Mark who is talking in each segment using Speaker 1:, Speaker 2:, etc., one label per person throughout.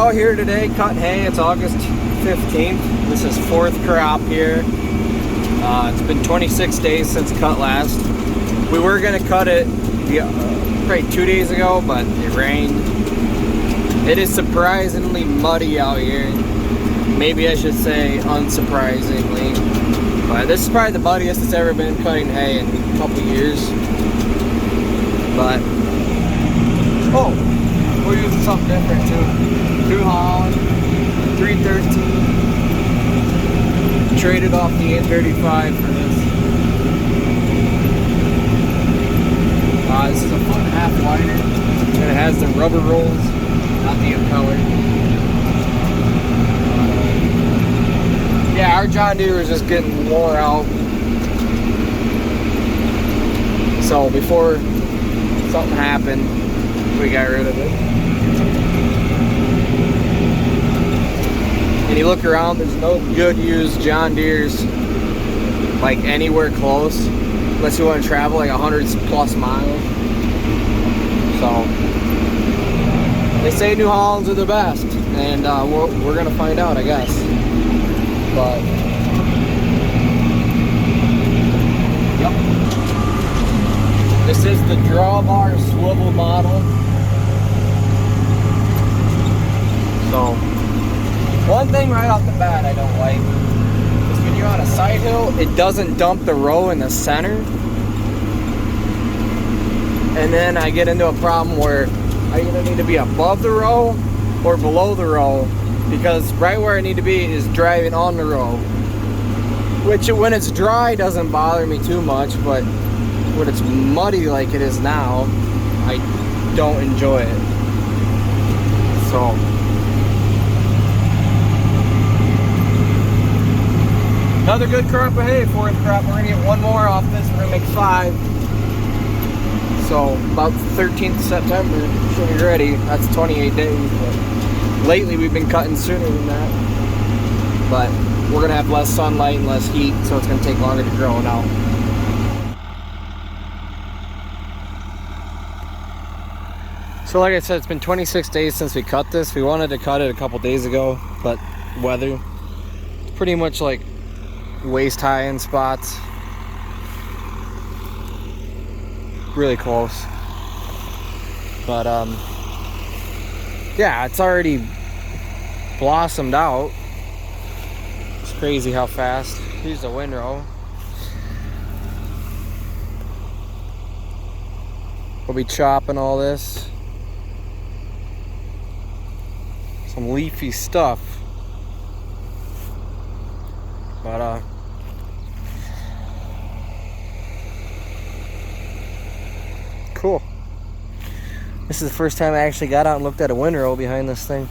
Speaker 1: out here today cutting hay. It's August 15th. This is fourth crop here. It's been 26 days since cut last. We were gonna cut it probably 2 days ago, but it rained. It is surprisingly muddy out here. Maybe I should say unsurprisingly. But this is probably the muddiest it's ever been cutting hay in a couple years. But, oh, we're using something different too. 2 Holland, 313. Traded off the 835 for this. This is a 1.5 wider, and it has the rubber rolls, not the impeller. Yeah, our John Deere is just getting wore out. So before something happened, we got rid of it. And you look around, there's no good used John Deeres like anywhere close, unless you want to travel like 100+ miles. So they say New Hollands are the best, and we're gonna find out, I guess. But yep, this is the drawbar swivel model. So one thing right off the bat I don't like is when you're on a side hill, it doesn't dump the row in the center. And then I get into a problem where I either need to be above the row or below the row, because right where I need to be is driving on the row. Which when it's dry doesn't bother me too much, but when it's muddy like it is now, I don't enjoy it. So another good crop of hay, fourth crop. We're gonna get one more off this, we're gonna make 5. So about the 13th of September, should be ready. That's 28 days. But lately we've been cutting sooner than that. But we're gonna have less sunlight and less heat, so it's gonna take longer to grow now. So like I said, it's been 26 days since we cut this. We wanted to cut it a couple days ago, but weather. It's pretty much like waist high in spots. Really close. But yeah, it's already blossomed out. It's crazy how fast. Here's the windrow. We'll be chopping all this. Some leafy stuff. But cool. This is the first time I actually got out and looked at a windrow behind this thing.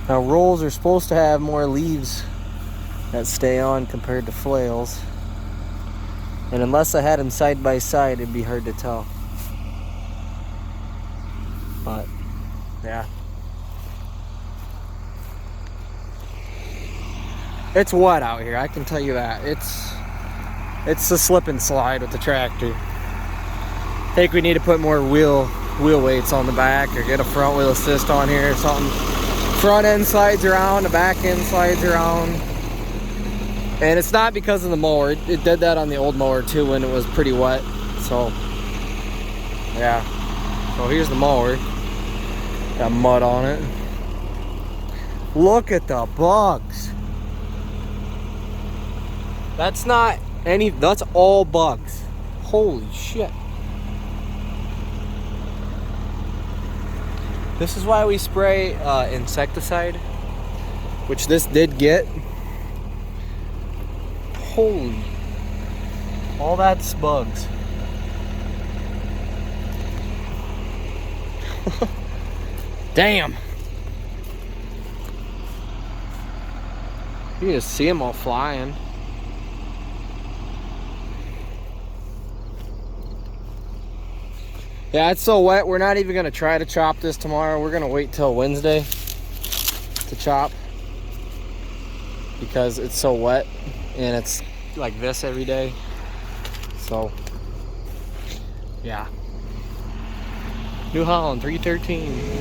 Speaker 1: Now rolls are supposed to have more leaves that stay on compared to flails. And unless I had them side by side, it'd be hard to tell. But yeah. It's wet out here, I can tell you that. It's a slip and slide with the tractor. I think we need to put more wheel weights on the back, or get a front wheel assist on here or something. Front end slides around, the back end slides around. And it's not because of the mower. It did that on the old mower too when it was pretty wet. So yeah. So here's the mower. Got mud on it. Look at the bugs. That's not any, that's all bugs. Holy shit. This is why we spray insecticide, which this did get. Holy, all that's bugs. Damn. You can just see them all flying. Yeah, it's so wet, we're not even going to try to chop this tomorrow. We're going to wait till Wednesday to chop, because it's so wet and it's like this every day. So, yeah. New Holland 313.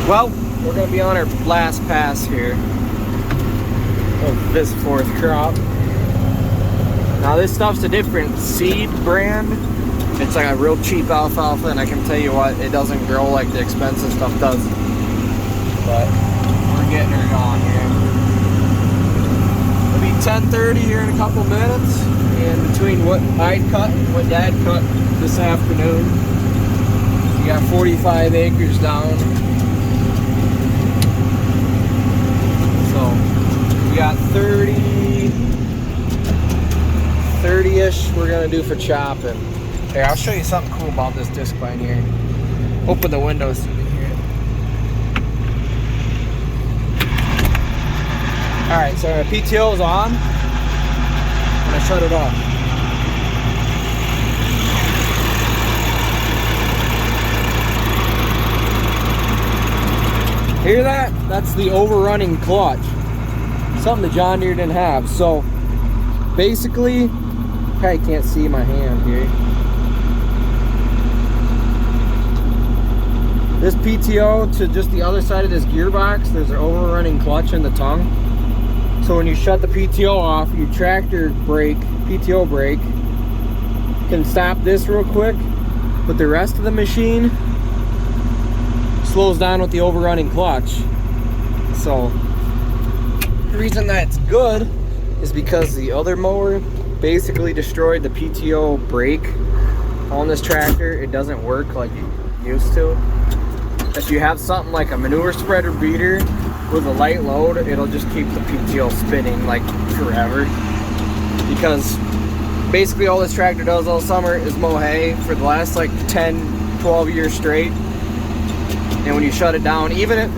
Speaker 1: Well, we're going to be on our last pass here of this fourth crop. Now this stuff's a different seed brand. It's like a real cheap alfalfa, and I can tell you what, it doesn't grow like the expensive stuff does. But we're getting her going here. It'll be 10:30 here in a couple minutes, and between what I'd cut and what Dad cut this afternoon, we got 45 acres down. We got 30-ish we're gonna do for chopping. Here, I'll show you something cool about this disc line here. Open the window so you can hear it. Alright, so our PTO is on. I'm gonna shut it off. Hear that? That's the overrunning clutch. Something the John Deere didn't have. So basically, I can't see my hand here. This PTO to just the other side of this gearbox, there's an overrunning clutch in the tongue. So when you shut the PTO off, your tractor brake, PTO brake, can stop this real quick, but the rest of the machine slows down with the overrunning clutch. So the reason that's good is because the other mower basically destroyed the PTO brake on this tractor. It doesn't work like it used to. If you have something like a manure spreader beater with a light load, it'll just keep the PTO spinning like forever. Because basically all this tractor does all summer is mow hay for the last like 10, 12 years straight. And when you shut it down, even if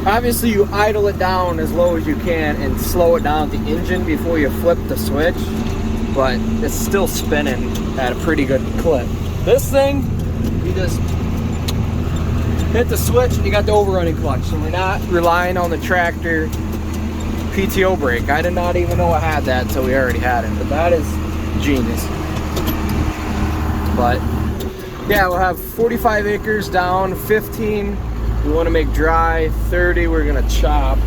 Speaker 1: obviously you idle it down as low as you can and slow it down with the engine before you flip the switch, but it's still spinning at a pretty good clip. This thing, you just hit the switch and you got the overrunning clutch. So we're not relying on the tractor PTO brake. I did not even know I had that until we already had it, but that is genius. But yeah, we'll have 45 acres down, 15 we want to make dry, 30 we're gonna chop.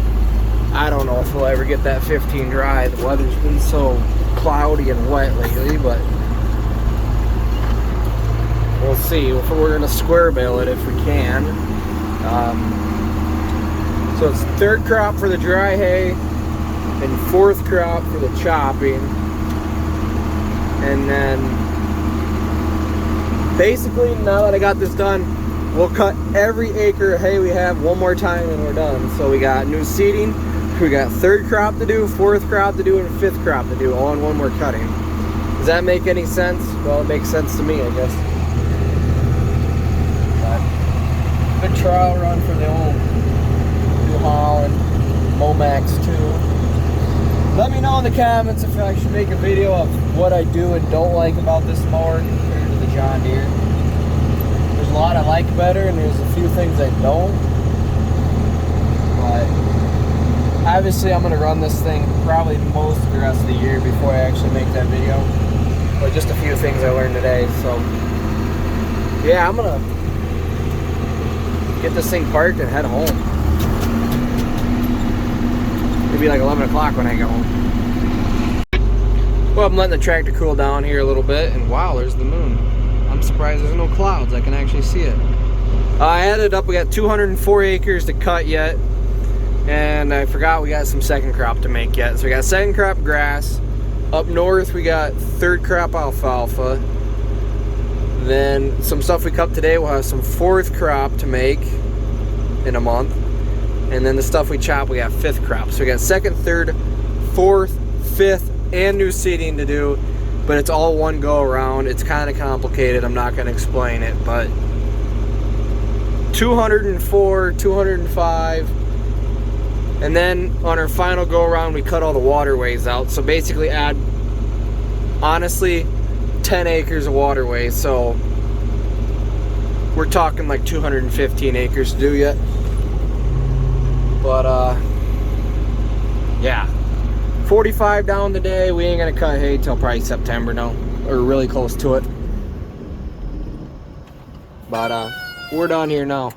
Speaker 1: I don't know if we'll ever get that 15 dry. The weather's been so cloudy and wet lately, but we'll see. We're gonna square bale it if we can. So it's third crop for the dry hay and fourth crop for the chopping. And then basically, now that I got this done, we'll cut every acre of hay we have one more time and we're done. So we got new seeding, we got third crop to do, fourth crop to do, and fifth crop to do, all in one more cutting. Does that make any sense? Well, it makes sense to me, I guess. But good try. trial run for the old New Holland Momax 2. Let me know in the comments if I should make a video of what I do and don't like about this mower compared to the John Deere. There's a lot I like better and there's a few things I don't. But obviously I'm going to run this thing probably most of the rest of the year before I actually make that video. But just a few things I learned today. So yeah, I'm going to get this thing parked and head home. It'll be like 11 o'clock when I get home. Well, I'm letting the tractor cool down here a little bit, and wow, there's the moon. I'm surprised there's no clouds. I can actually see it. I added up, we got 204 acres to cut yet, and I forgot we got some second crop to make yet. So we got second crop grass. Up north, we got third crop alfalfa. Then some stuff we cut today, we'll have some fourth crop to make in a month. And then the stuff we chop, we got fifth crop. So we got second, third, fourth, fifth, and new seeding to do. But it's all one go around. It's kind of complicated. I'm not going to explain it. But 204, 205. And then on our final go around, we cut all the waterways out. So basically add, honestly, 10 acres of waterways. So we're talking like 215 acres to do yet. But yeah, 45 down today. We ain't gonna cut hay till probably September now, or really close to it. But we're done here now.